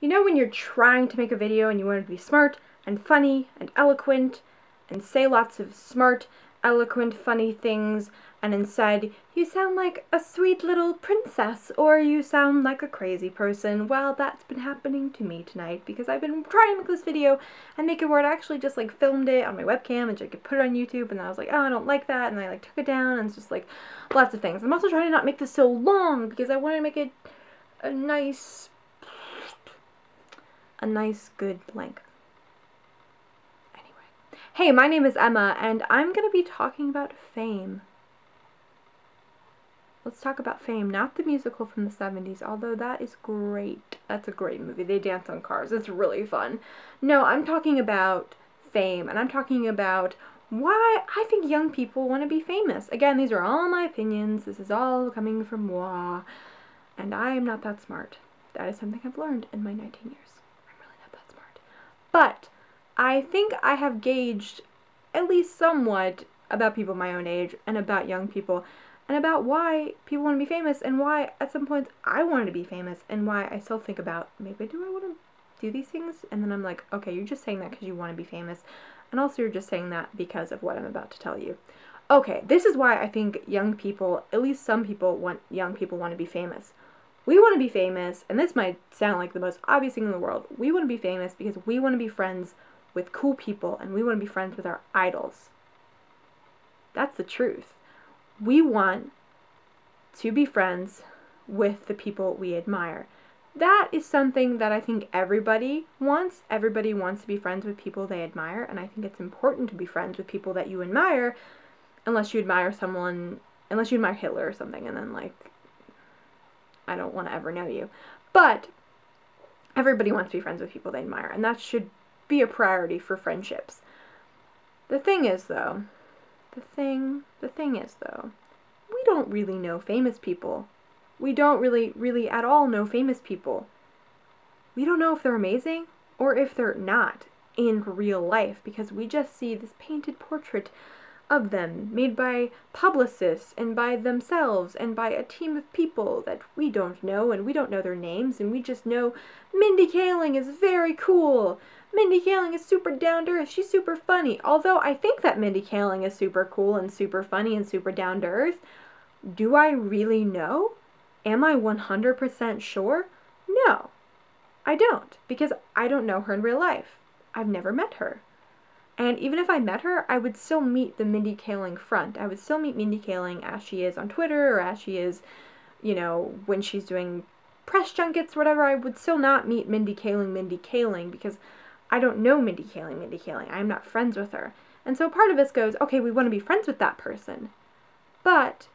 You know when you're trying to make a video and you want it to be smart and funny and eloquent and say lots of smart, eloquent, funny things, and instead you sound like a sweet little princess or you sound like a crazy person? Well, that's been happening to me tonight because I've been trying to make this video and make it where I actually just like filmed it on my webcam and I could put it on YouTube, and then I was like, oh, I don't like that, and I like took it down, and it's just like lots of things. I'm also trying to not make this so long because I want to make it a nice good length. Anyway. Hey, my name is Emma, and I'm going to be talking about Fame. Let's talk about Fame, not the musical from the 70s, although that is great. That's a great movie. They dance on cars. It's really fun. No, I'm talking about Fame, and I'm talking about why I think young people want to be famous. Again, these are all my opinions. This is all coming from moi, and I am not that smart. That is something I've learned in my 19 years. But I think I have gauged at least somewhat about people my own age and about young people and about why people want to be famous and why at some points I wanted to be famous and why I still think about, maybe do I want to do these things? And then I'm like, okay, you're just saying that because you want to be famous, and also you're just saying that because of what I'm about to tell you. Okay, this is why I think young people, at least some people, young people want to be famous. We want to be famous, and this might sound like the most obvious thing in the world. We want to be famous because we want to be friends with cool people, and we want to be friends with our idols. That's the truth. We want to be friends with the people we admire. That is something that I think everybody wants. Everybody wants to be friends with people they admire, and I think it's important to be friends with people that you admire, unless you admire Hitler or something, and then like, I don't want to ever know you. But everybody wants to be friends with people they admire, and that should be a priority for friendships. The thing is though, we don't really know famous people. We don't really at all know famous people. We don't know if they're amazing or if they're not in real life, because we just see this painted portrait of them, made by publicists and by themselves and by a team of people that we don't know, and we don't know their names, and we just know Mindy Kaling is very cool. Mindy Kaling is super down to earth. She's super funny. Although I think that Mindy Kaling is super cool and super funny and super down to earth, do I really know? Am I 100% sure? No, I don't, because I don't know her in real life. I've never met her. And even if I met her, I would still meet the Mindy Kaling front. I would still meet Mindy Kaling as she is on Twitter, or as she is, you know, when she's doing press junkets or whatever. I would still not meet Mindy Kaling, because I don't know Mindy Kaling. I'm not friends with her. And so part of this goes, okay, we want to be friends with that person, but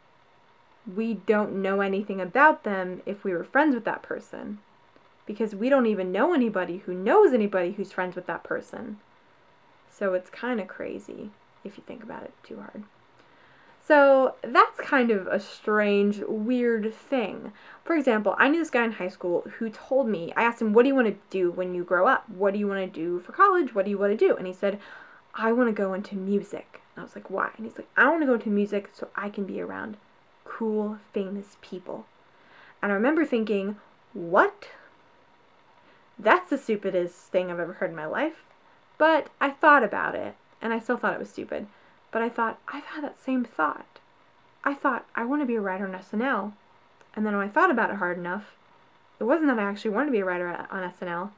we don't know anything about them if we were friends with that person, because we don't even know anybody who knows anybody who's friends with that person. So it's kind of crazy if you think about it too hard. So that's kind of a strange, weird thing. For example, I knew this guy in high school who told me, I asked him, what do you want to do when you grow up? What do you want to do for college? What do you want to do? And he said, I want to go into music. And I was like, why? And he's like, I want to go into music so I can be around cool, famous people. And I remember thinking, what? That's the stupidest thing I've ever heard in my life. But I thought about it, and I still thought it was stupid. But I thought, I've had that same thought. I thought, I want to be a writer on SNL. And then when I thought about it hard enough, it wasn't that I actually wanted to be a writer on SNL.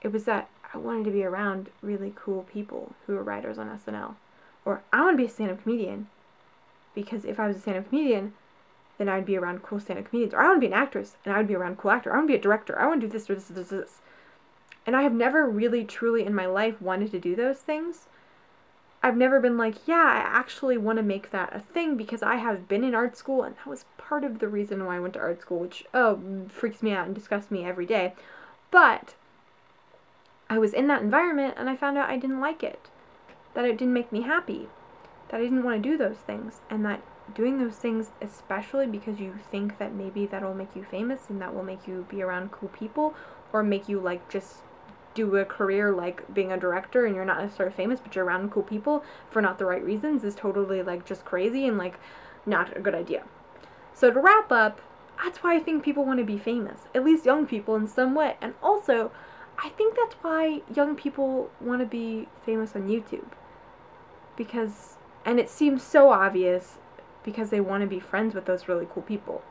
It was that I wanted to be around really cool people who are writers on SNL. Or I want to be a stand-up comedian. Because if I was a stand-up comedian, then I'd be around cool stand-up comedians. Or I want to be an actress, and I would be around a cool actor. I want to be a director. I want to do this or this or this or this. And I have never really, truly in my life wanted to do those things. I've never been like, yeah, I actually want to make that a thing, because I have been in art school, and that was part of the reason why I went to art school, which, freaks me out and disgusts me every day. But I was in that environment, and I found out I didn't like it. That it didn't make me happy. That I didn't want to do those things. And that doing those things, especially because you think that maybe that'll make you famous, and that will make you be around cool people, or make you, like, just do a career like being a director and you're not necessarily famous but you're around cool people for not the right reasons, is totally like just crazy and like not a good idea. So to wrap up, that's why I think people want to be famous, at least young people in some way. And also, I think that's why young people want to be famous on YouTube. And it seems so obvious, because they want to be friends with those really cool people.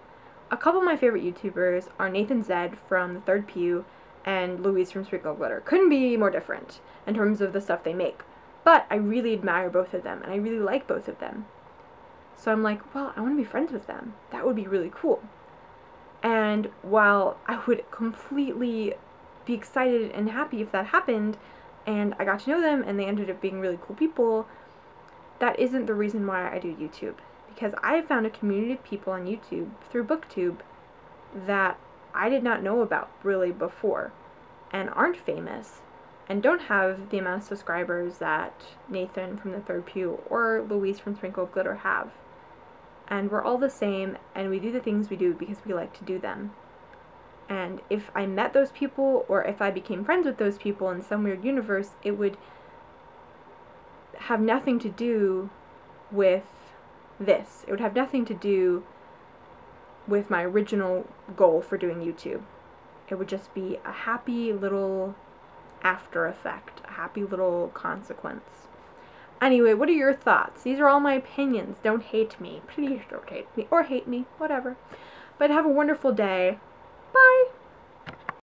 A couple of my favorite YouTubers are Nathan Zed from The Third Pew and Louise from Sprinkle Glitter. Couldn't be more different in terms of the stuff they make. But I really admire both of them, and I really like both of them. So I'm like, well, I want to be friends with them. That would be really cool. And while I would completely be excited and happy if that happened, and I got to know them, and they ended up being really cool people, that isn't the reason why I do YouTube. Because I found a community of people on YouTube through BookTube that I did not know about really before, and aren't famous, and don't have the amount of subscribers that Nathan from The Third Pew or Louise from Sprinkle of Glitter have. And we're all the same, and we do the things we do because we like to do them. And if I met those people, or if I became friends with those people in some weird universe, it would have nothing to do with this. It would have nothing to do with my original goal for doing YouTube. It would just be a happy little after effect, a happy little consequence. Anyway, what are your thoughts? These are all my opinions. Don't hate me. Please don't hate me. Or hate me. Whatever. But have a wonderful day. Bye!